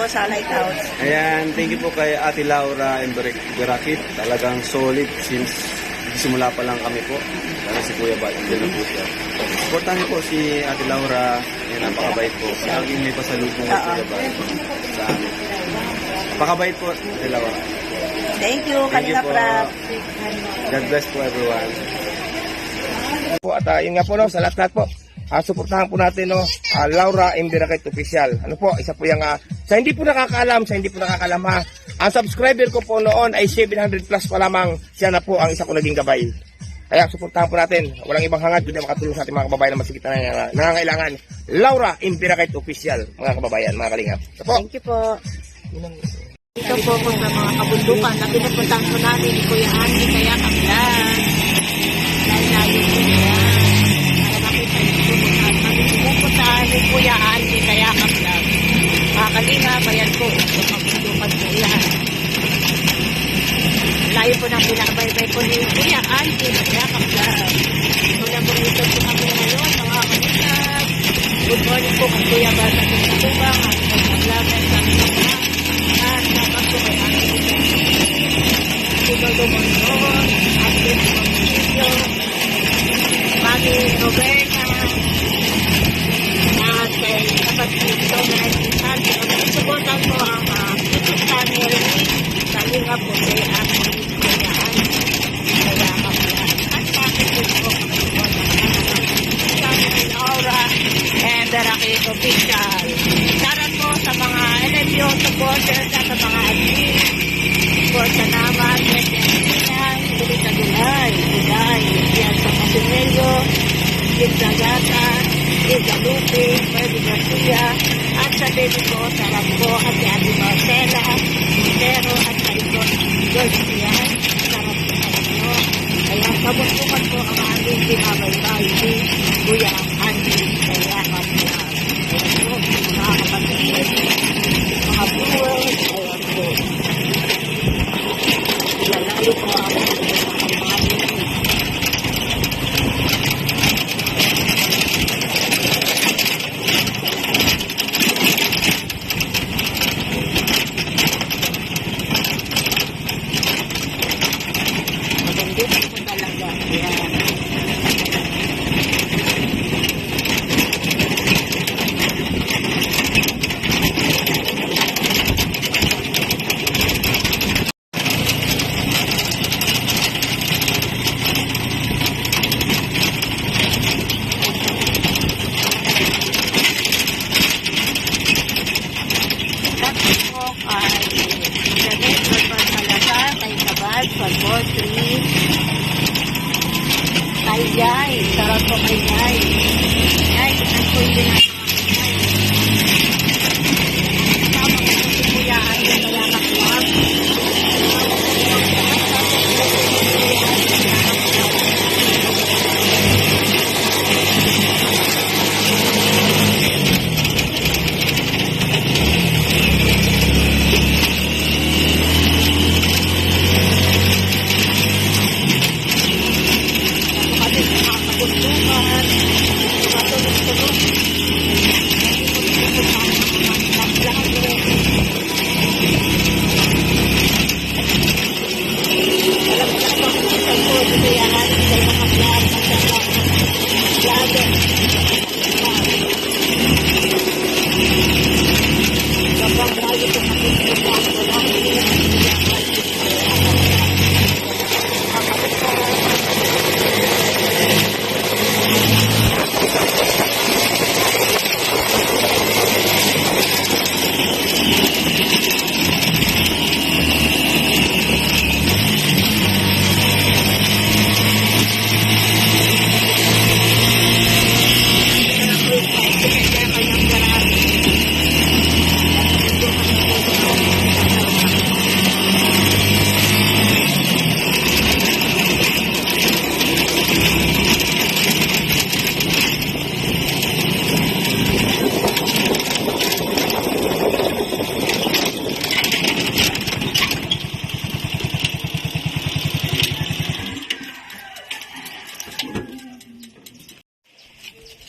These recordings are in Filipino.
sa Lighthouse. Ayan, thank you po kay Ate Laura and Berakit. Talagang solid since simula pa lang kami po. Para si Kuya Bat, dyan na po siya. Supportan niyo po si Ate Laura. Ayan, napakabait po. Laging may pasalubong kay Kuya Bat sa amin. Napakabait po, Ate Laura. Thank you, Thank you Kalingap po. Rap. God bless po everyone. Po at yun nga po no, sa lahat po. Suportahan po natin no, Laura Imberakit Official. Ano po, isa po yung sa hindi po nakakaalam, ha. Ang subscriber ko po noon ay 700 plus pa lamang. Siya na po ang isa ko naging gabay. Kaya suportahan po natin. Walang ibang hangad kundi makatulong sa ating mga kababayan na masigit na nangangailangan. Laura Imberakit Official, mga kababayan, mga kalingap. So po. Thank you po. Ito po sa mga kabundukan na pinupuntahan po namin ni Kuya Andy kaya kaplan. Dahil lalo po yan. Para makita niyo po at pinupuntahan ni Kuya Andy kaya kaplan. Mga kalinga, bayan po. Ito kabundukan po yan. Layo po ng pinabaybay po ni Kuya Andy kaya kaplan. Mula po ito po kami ngayon, mga kalinga. Good morning po kay Kuya Bata sa Tubang at sa Vlogger sa mga at dapat po kay Ate Ito Monron at Ito Monsillo Mami Roberta at kay kapatid ito na nagsisan suportan po ang YouTube channel ni Kalinga po kay Ate Kayaan kaya kapila at bakit po channel Laura and Berakit Official. Shoutout po sa mga LMU supporters at sa mga admin. Suporta naman, Bilita Gulay, yan sa Casimiro, Gilda Gata, Gilda Lupe, Ferdy Garcia, at sa baby ko, sarap ko, at si Ate Marcela, Pero, at sa ito, George Pian, sarap ko sa inyo. Kaya kabuntukan po ang aming binabaybay ni Kuya Andy, kaya kapila. Ayan po, mga kapatid, mga viewers, ayan po. Lalo po ako sa mga maganda po talaga. Ayan. Ay, sarap po kay Ay. Ay, ang po yung ginagawa. Tama ko si Kuya Andy kaya kakuwag.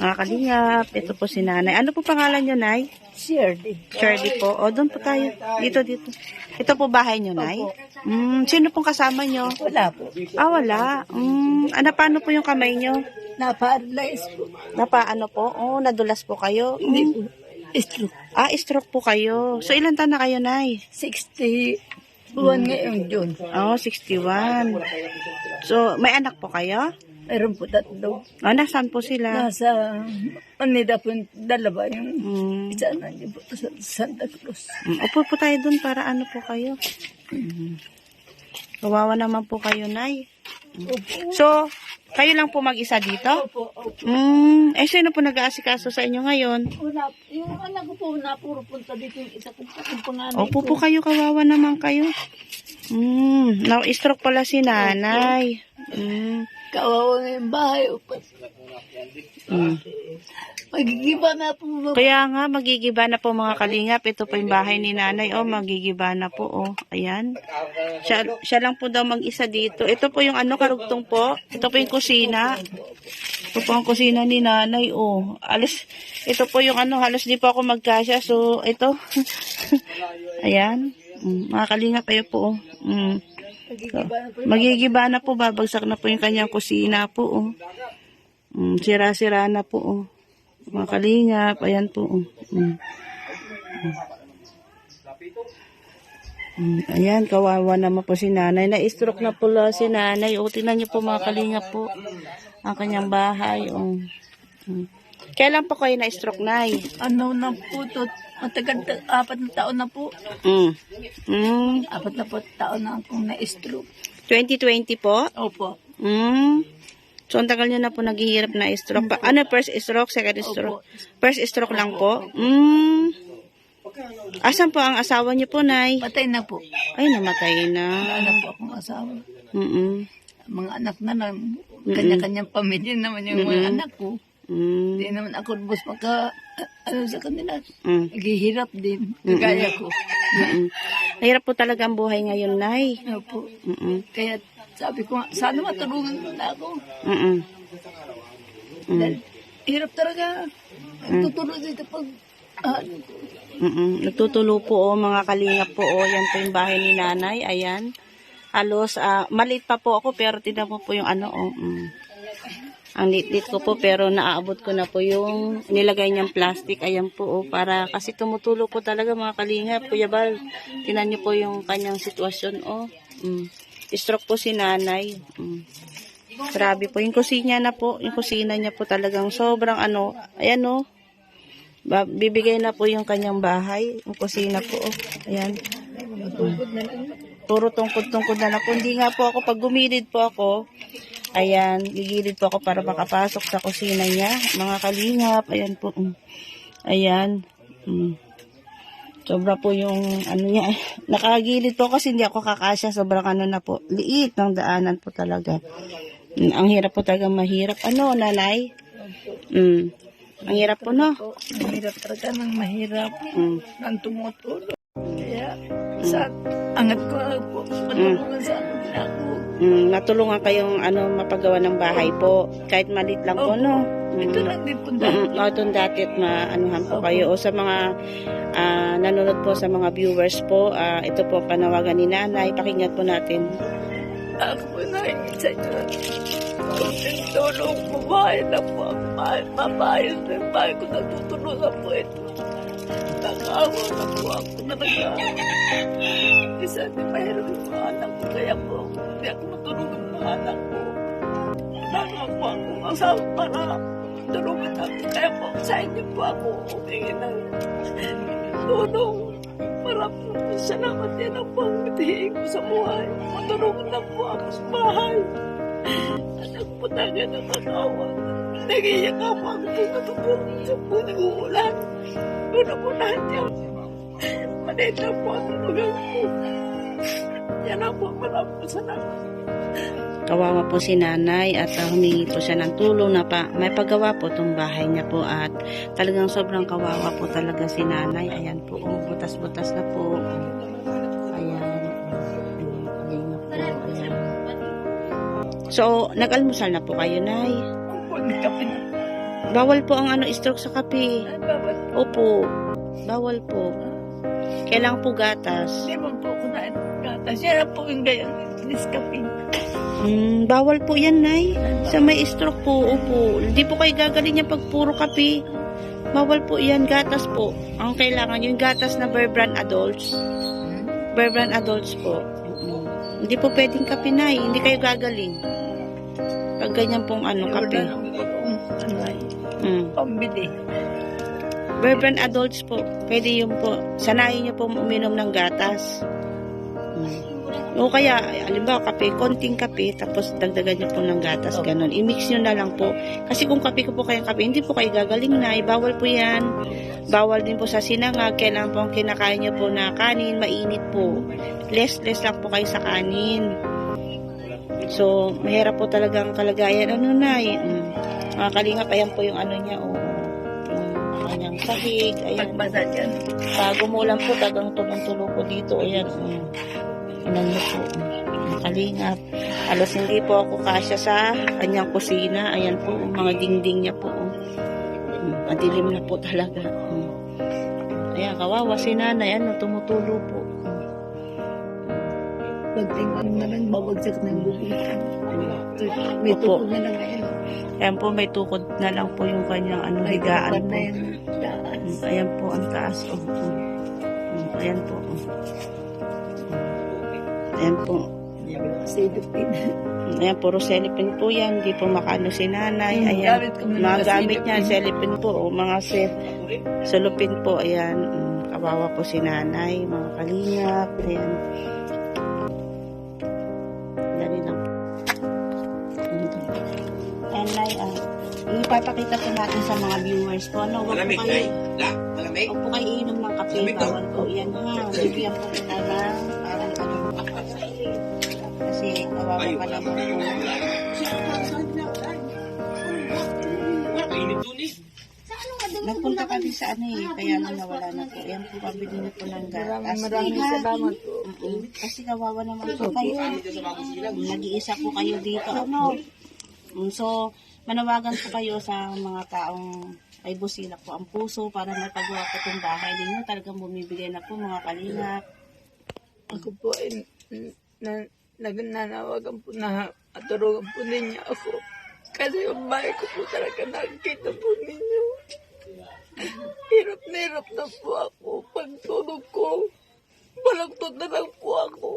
Mga kalingap, ito po si Nanay. Ano po pangalan niyo, Nay? Shirley po. O, doon po tayo. Dito. Ito po bahay nyo, Nay? Sino pong kasama nyo? Wala po. Ah, wala. Paano po yung kamay nyo? Napa-advise po. Napaano po? Oh, nadulas po kayo. Hindi po. Stroke. Ah, stroke po kayo. So, ilan taon na kayo, Nay? 61 ngayong June. Oh, 61. So, may anak po kayo? Meron po 3. Oh, nasaan po sila? Nasa Manila po yung dalawa. Yung isa na niyo po sa Santa Cruz. Upo po tayo dun para ano po kayo. Kawawa naman po kayo, Nay. So, kayo lang po mag-isa dito? Opo. Sino po nag-aasikaso sa inyo ngayon? Yung anak ko po na puro punta dito yung isa kong panganay Opo po kayo, kawawa naman kayo. Now-stroke pala si nanay. Kawawa na yung bahay. Magigiba na po. Kaya nga, magigiba na po mga kalingap. Ito po yung bahay ni nanay. Oh, magigiba na po. Oh, ayan. Siya lang po daw mag-isa dito. Ito po yung karugtong po. Ito po yung kusina. Ito po ang kusina ni nanay. Oh, ito po yung halos di po ako magkasya. So, ito. Ayan. Mga kalingap, ayo po. Magigiba na po. Babagsak na po yung kanyang kusina po. Oh. Sira-sira na po. Oh. Mga kalingap, ayan po. Ayan, kawawa naman po si nanay. Na-stroke na po si nanay. O, tingnan niyo po mga kalingap po. Ang kanyang bahay. Kailan po kayo na-stroke, Nay? Ano na po to? Matagal, 4 na taon na po. 4 na po taon na akong na-stroke. 2020 po? Opo. So, ang tagal nyo na po naghihirap na stroke. Ano, first stroke, second stroke? First stroke lang po? Asan po ang asawa nyo po, Nay? Patay na po. Ay, namatay na. Wala na po akong asawa. Mm-mm. Mga anak na lang. Kanya-kanyang pamilya naman yung mga anak ko. Hindi naman ako bus sa kanila. Naghihirap din. Kagaya ko. Mahirap po talaga ang buhay ngayon, Nay. Opo. Kaya sabi ko, sana matulungan mo na ako. Dahil hirap talaga. Tutulog dito pag Nagtutulo po, mga kalingap po. Yan po yung bahay ni nanay. Ayan. Halos, maliit pa po ako, pero tignan mo po yung ang lit-lit ko po, pero naaabot ko na po yung nilagay niyang plastic. Ayan po, para kasi tumutulo po talaga mga kalingap. Kuya Bal, tignan niyo po yung kanyang sitwasyon. Stroke po si nanay. Grabe po. Yung kusina na po. Yung kusina niya po talagang sobrang ayan bibigay na po yung kanyang bahay. Yung kusina po. Ayan. Puro tungkod-tungkod na po. Hindi nga po ako, pag gumilid po ako, ayan, gigilid po ako para makapasok sa kusina niya. Mga kalingap. Ayan po. Ayan. Sobra po yung niya. Nakagilid po kasi hindi ako kakasya. Sobrang na po. Liit ng daanan po talaga. Ang hirap po talaga, mahirap. Nanay? Ang hirap po, no? mahirap talaga ng mahirap. Nang tumutulog. Kaya, angat ko po. Matulungan sa ako. Natulungan kayong mapagawa ng bahay po. Kahit maliit lang po, no? Ito lang din po dahil. Doon dati at maanuhan po kayo. O sa mga nanonood po sa mga viewers po, ito po panawagan ni nanay. Pakinggan po natin. Ako po na sa inyo. Kunting tulong, babae na po. Mabayos na yung bahay ko. Natutulungan po ito. Nakawa na po ako na isa din mahirap yung mga anak ko. Kaya po, hindi ako matulungan ng mga anak ko. Nakawa po ako asawa para tulungan natin. Kaya po, sa inyo po ako humingi ng tulong. Maraming po salamat yan ang panghihingi ko sa buhay. Matulungan na po ako sa bahay. Anak po talaga ng asawa. Nag-iyak ako ako po natutulong sa po nag-uulan. Una po lahat yan. Maliit lang po ang tulugan ko. Yan lang po, maraming po salamat. Kawawa po si nanay at humingi po siya ng tulong na may paggawa po itong bahay niya po at talagang sobrang kawawa po talaga si nanay. Ayan po, butas-butas na po. Ayan. Ayan. So, nag-almusal na po kayo, Nay? Opo, nagkape na. Bawal po ang stroke sa kape. Ay, bawal. Opo. Bawal po. Kailangan po gatas. Hindi mo po ako na gatas. Yan po yung ganyan. Niskapin. Bawal po yan, Nay. Sa may stroke po, upo. Hindi po kayo gagaling yan pag puro kape. Bawal po yan, gatas po. Ang kailangan, yung gatas na Bear Brand Adults. Bear Brand Adults po. Hindi po pwedeng kape, Nay. Hindi kayo gagaling. Pag ganyan pong kape. Pambili. Bear Brand Adults po. Pwede yun po. Sanayin nyo po uminom ng gatas. O kaya, alimbawa, kape, konting kape, tapos dagdagan nyo po ng gatas, ganun. I-mix nyo na lang po. Kasi kung kape ko po kayong kape, hindi po kayo gagaling na. Bawal po yan. Bawal din po sa sinangag. Kailangan po ang kinakain nyo po na kanin, mainit po. Less lang po kayo sa kanin. So, mahirap po talagang kalagayan. Ano na, mga kalingap, ayan po yung niya, yung kanyang sahig, ayan. Pagbasa dyan. Pag umulan po, tagang tulong-tulo po dito, ayan. Ayan niyo po, kalingap. Alos hindi po ako kasya sa kanyang kusina. Ayan po, mga dingding niya po. Madilim na po talaga. Ayan, kawawa si nanay, tumutulo po. Pagtingin na lang, babagsak na yung bukong. May Opo. tukod na lang ngayon. Ayan po, may tukod na lang po yung kanyang higaan Ba't po. na yung taas? Ayan po, ang taas. Ayan po. Ayan po. Silipin. Ayan, puro cellophane po yan. Hindi po makano si nanay. Ayan. Gamit ko Mga mga gamit niya, silipin. cellophane po. O mga cellophane po. Ayan. Kawawa po si nanay. Mga kalingap. Ayan. Dali lang. Ayan, Nay. Ipapakita po natin sa mga viewers po. Ano, wag po kayo, huwag po kayo iinom ng kape. Bawal po. Yan ha. Bibigyan po kita ng parang kasi kawawa pa naman po. Nagpunta kami sa kaya nawala na po. Yan po, pabili na po ng gatas. Maraming salamat po. Kasi kawawa naman po kayo. Nag-iisa po kayo dito. So, manawagan po kayo sa mga taong ay busilak po ang puso para mapagawa po itong bahay ninyo. Talagang bumibigay na po mga kalingap. Ako po ay nagnanawagan po na atulungan po ninyo ako. Kasi yung bahay ko po talaga nakikita po ninyo. Hirap na hirap na po ako. Pagtulog ko, balagtot na lang po ako.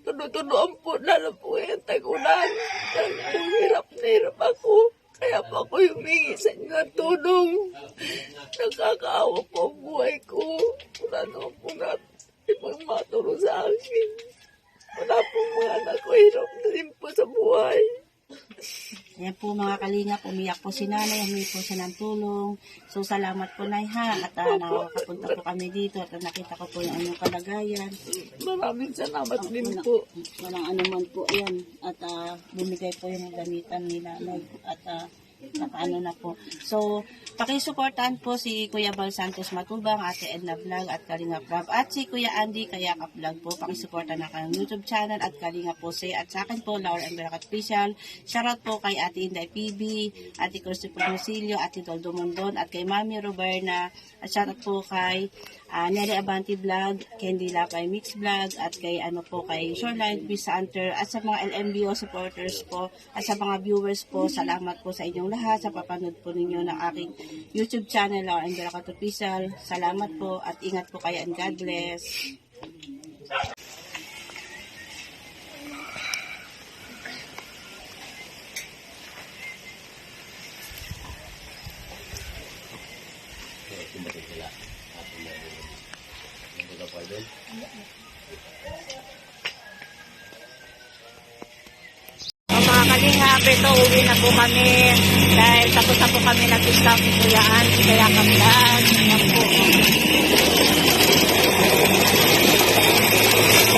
Tunutunuan po na lang po yung tag-ulan. Hirap na hirap ako. Kaya po ako humingi sa inyo ng tulong. Nakakaawa po ang buhay ko. Wala naman po na ibang matulong sa akin. Wala po mga anak ko. Hirap na din po sa buhay. Ayan po mga kalingap, umiyak po si nanay, humingi po siya ng tulong. So salamat po Nay ha, at nakakapunta po kami dito at nakita ko po yung anyong kalagayan. Maraming salamat din po. Walang anuman po yan at bumigay po yung gamitan ni nanay at nakaano na po. So, pakisuportahan po si Kuya Bal Santos Matubang, Ate Edna Vlog at Kalinga Prab at si Kuya Andy Kayakap Vlog po. Pakisuportahan na kanyang YouTube channel at Kalinga Pose at sa akin po, Laura Emberacat Official. Shoutout po kay Ate Inday PB, Ate Christopher Rosilio, Ate Doldo Mondon at kay Mami Roberna at shoutout po kay Nelly Abanti Vlog, Candy Lapay Mix Vlog at kay kay Shoreline Peace Hunter at sa mga LMBO supporters po at sa mga viewers po, salamat po sa inyong lahat sa papanood po ninyo ng aking YouTube channel, Laura Emberacat Official. Salamat po at ingat po kayo and God bless. Mga kalingap, ito uwi na po kami dahil tapos na po kami nag-stop ni Kuya Andy kaya kaplan. Ayan po.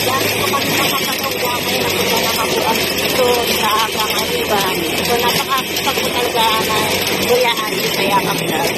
Dahil po kami nakakapagwa kaya nakapagwa ito sa agang arriba. So napakasipag po talaga ng Kuya Andy kaya kaplan.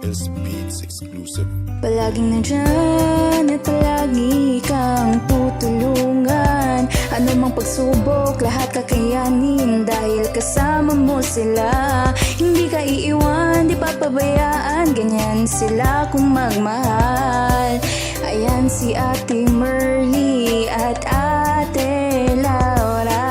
Princess Beats exclusive. Palaging nandyan at palagi kang tutulungan. Ano mang pagsubok, lahat kakayanin dahil kasama mo sila. Hindi ka iiwan, di papabayaan, ganyan sila kung magmahal. Ayan si Ate Merly at Ate Laura.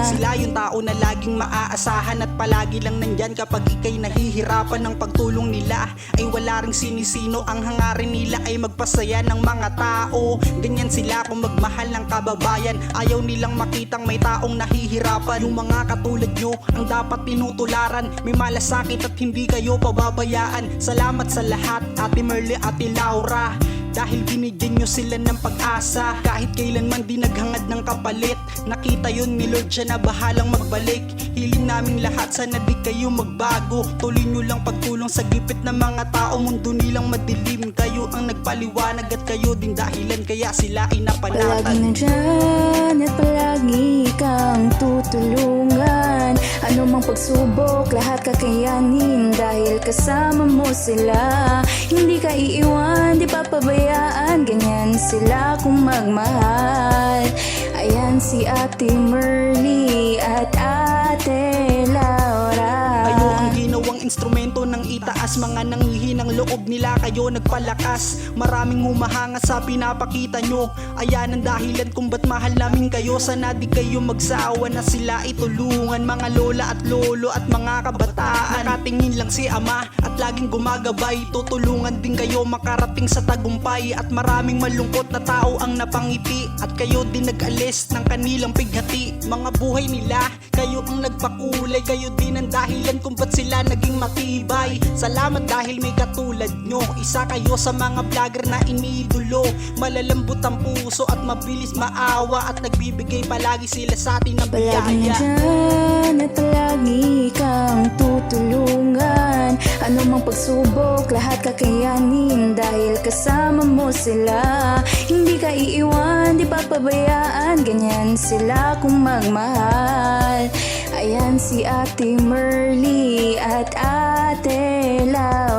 Sila yung tao na laging maaasahan at palagi lang nandyan kapag ikay nahihirapan. Ng pagtulong nila ay wala ring sinisino. Ang hangarin nila ay magpasaya ng mga tao. Ganyan sila kung magmahal ng kababayan. Ayaw nilang makitang may taong nahihirapan. Yung mga katulad nyo ang dapat tinutularan. May malasakit at hindi kayo pababayaan. Salamat sa lahat, Ate Merly, Ate Laura, dahil binigyan nyo sila ng pag-asa. Kahit kailanman di naghangad ng kapalit, nakita yun ni Lord, siya na bahalang magbalik. Hiling naming lahat, sana di kayo magbago. Tuloy nyo lang pagtulong sa gipit ng mga tao. Mundo nilang madilim, kayo ang nagpaliwanag at kayo din dahilan kaya sila ay napanatag. Palaging nandyan at palagi kang tutulungan. Ano mang pagsubok, lahat kakayanin dahil kasama mo sila. Hindi ka iiwan, di papabayaan, ganyan sila kung magmahal. Ayan si Ate Merly at Ate Laura. Kayo ang ginawang instrumento ng itaas. Mga nanghihinang loob nila, kayo nagpalakas. Maraming humahanga sa pinapakita nyo. Ayan ang dahilan kung ba't mahal namin kayo. Sana di kayo magsawa na sila itulungan. Mga lola at lolo at mga kabataan, nakatingin lang si ama at laging gumagabay. Tutulungan din kayo makarating sa tagumpay. At maraming malungkot na tao ang napangiti at kayo din nag-alis ng kanilang pighati. Mga buhay nila, kayo ang nagpakulay. Kayo din ang dahilan kung ba't sila naging matibay. Salamat dahil may katulad nyo. Isa kayo sa mga vlogger na iniidolo. Malalambot ang puso at mabilis maawa. At nagbibigay palagi sila sa atin ng Palaging biyaya. nandyan at palagi kang tutulungan. Ano mang pagsubok, lahat kakayanin dahil kasama mo sila. Hindi ka iiwan, di papabayaan, ganyan sila kung magmahal. Ayan si Ate Merly at Ate Laura.